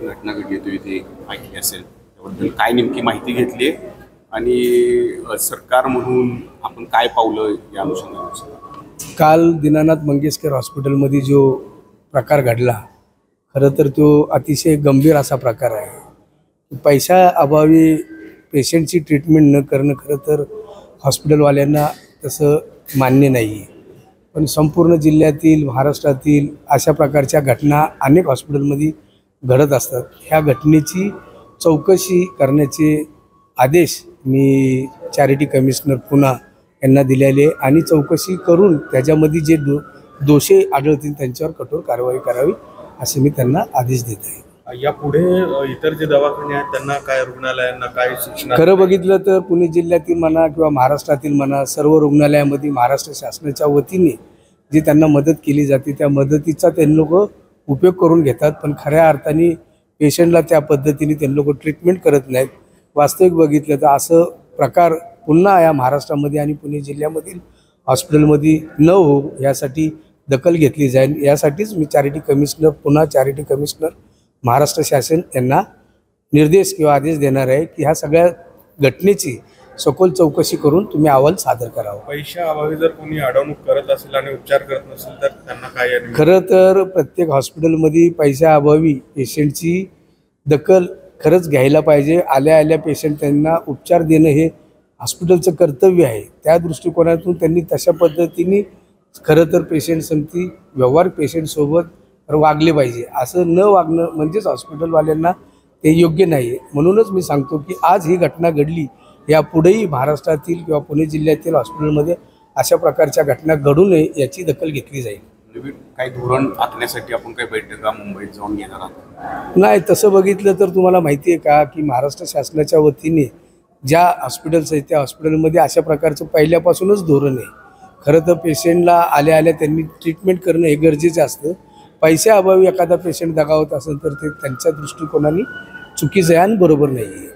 घटना घडली होती इथे ऐकली असेल, त्याबद्दल काय नेमकी माहिती घेतली आणि सरकार म्हणून आपण काय पावलं या अनुषंगाने? काल दीनानाथ मंगेशकर हॉस्पिटलमध्ये जो प्रकार घडला, खरं तर तो अतिशय गंभीर असा प्रकार आहे। पैसा अभावी पेशंटची ट्रीटमेंट न करणं खरं तर हॉस्पिटलवाल्यांना तसं मान्य नाही आहे, पण संपूर्ण जिल्ह्यातील महाराष्ट्रातील अशा प्रकारच्या घटना अनेक हॉस्पिटलमध्ये घडत असतात। ह्या घटनेची चौकशी करण्याचे आदेश मी चॅरिटी कमिशनर पुणे यांना दिलेले आणि चौकशी करून त्याच्यामध्ये जे दोषी आढळतील त्यांच्यावर कठोर कारवाई करावी असे मी त्यांना आदेश देत आहे। यापुढे इतर जे दवाखाने आहेत त्यांना काय, रुग्णालयांना काय सूचना? खरं बघितलं तर पुणे जिल्ह्यातील म्हणा किंवा महाराष्ट्रातील म्हणा, सर्व रुग्णालयामध्ये महाराष्ट्र शासनाच्या वतीने जी त्यांना मदत केली जाते त्या मदतीचा ते लोक उपयोग करून घेतात, पण खऱ्या अर्थाने पेशंटला त्या पद्धतीने ते लोक ट्रीटमेंट करत नाहीत। वास्तविक बघितलं तर असं प्रकार पुन्हा या महाराष्ट्रामध्ये आणि पुणे जिल्ह्यामधील हॉस्पिटलमध्ये न हो यासाठी दखल घेतली जाईल। यासाठीच मी charity commissioner Pune, charity commissioner Maharashtra शासन यांना निर्देश किंवा आदेश देणार आहे की ह्या सगळ्या घटनेची सखोल चौकशी करून तुम्ही अहवाल सादर करावा। पैशाअभावी जर कोणी अडवणूक करत असेल आणि उपचार करत नसेल तर त्यांना काय? खरं तर प्रत्येक हॉस्पिटलमध्ये पैशाअभावी पेशंटची दखल खरंच घ्यायला पाहिजे। आल्या आल्या पेशंट त्यांना उपचार देणं हे हॉस्पिटलचं कर्तव्य आहे। त्या दृष्टिकोनातून त्यांनी तशा पद्धतीने खरं तर पेशंट संगती व्यवहार पेशंटसोबत वागले पाहिजे। असं न वागणं म्हणजेच हॉस्पिटलवाल्यांना ते योग्य नाही आहे। म्हणूनच मी सांगतो की आज ही घटना घडली, यापुढेही महाराष्ट्रातील किंवा पुणे जिल्ह्यातील हॉस्पिटलमध्ये अशा प्रकारच्या घटना घडू नये याची दखल घेतली जाईल। काही धोरण आखण्यासाठी आपण काही बैठका मुंबईत जाऊन घेणार आहात? नाही, तसं बघितलं तर तुम्हाला माहिती आहे का की महाराष्ट्र शासनाच्या वतीने ज्या हॉस्पिटल्स आहेत त्या हॉस्पिटलमध्ये अशा प्रकारचं पहिल्यापासूनच धोरण आहे। खरं तर पेशंटला आल्या आल्या त्यांनी ट्रीटमेंट करणं हे गरजेचं असतं। पैशाअभावी एखादा पेशंट दगावत असेल तर ते त्यांच्या दृष्टिकोनाने चुकीचं आहे आणि बरोबर नाही आहे।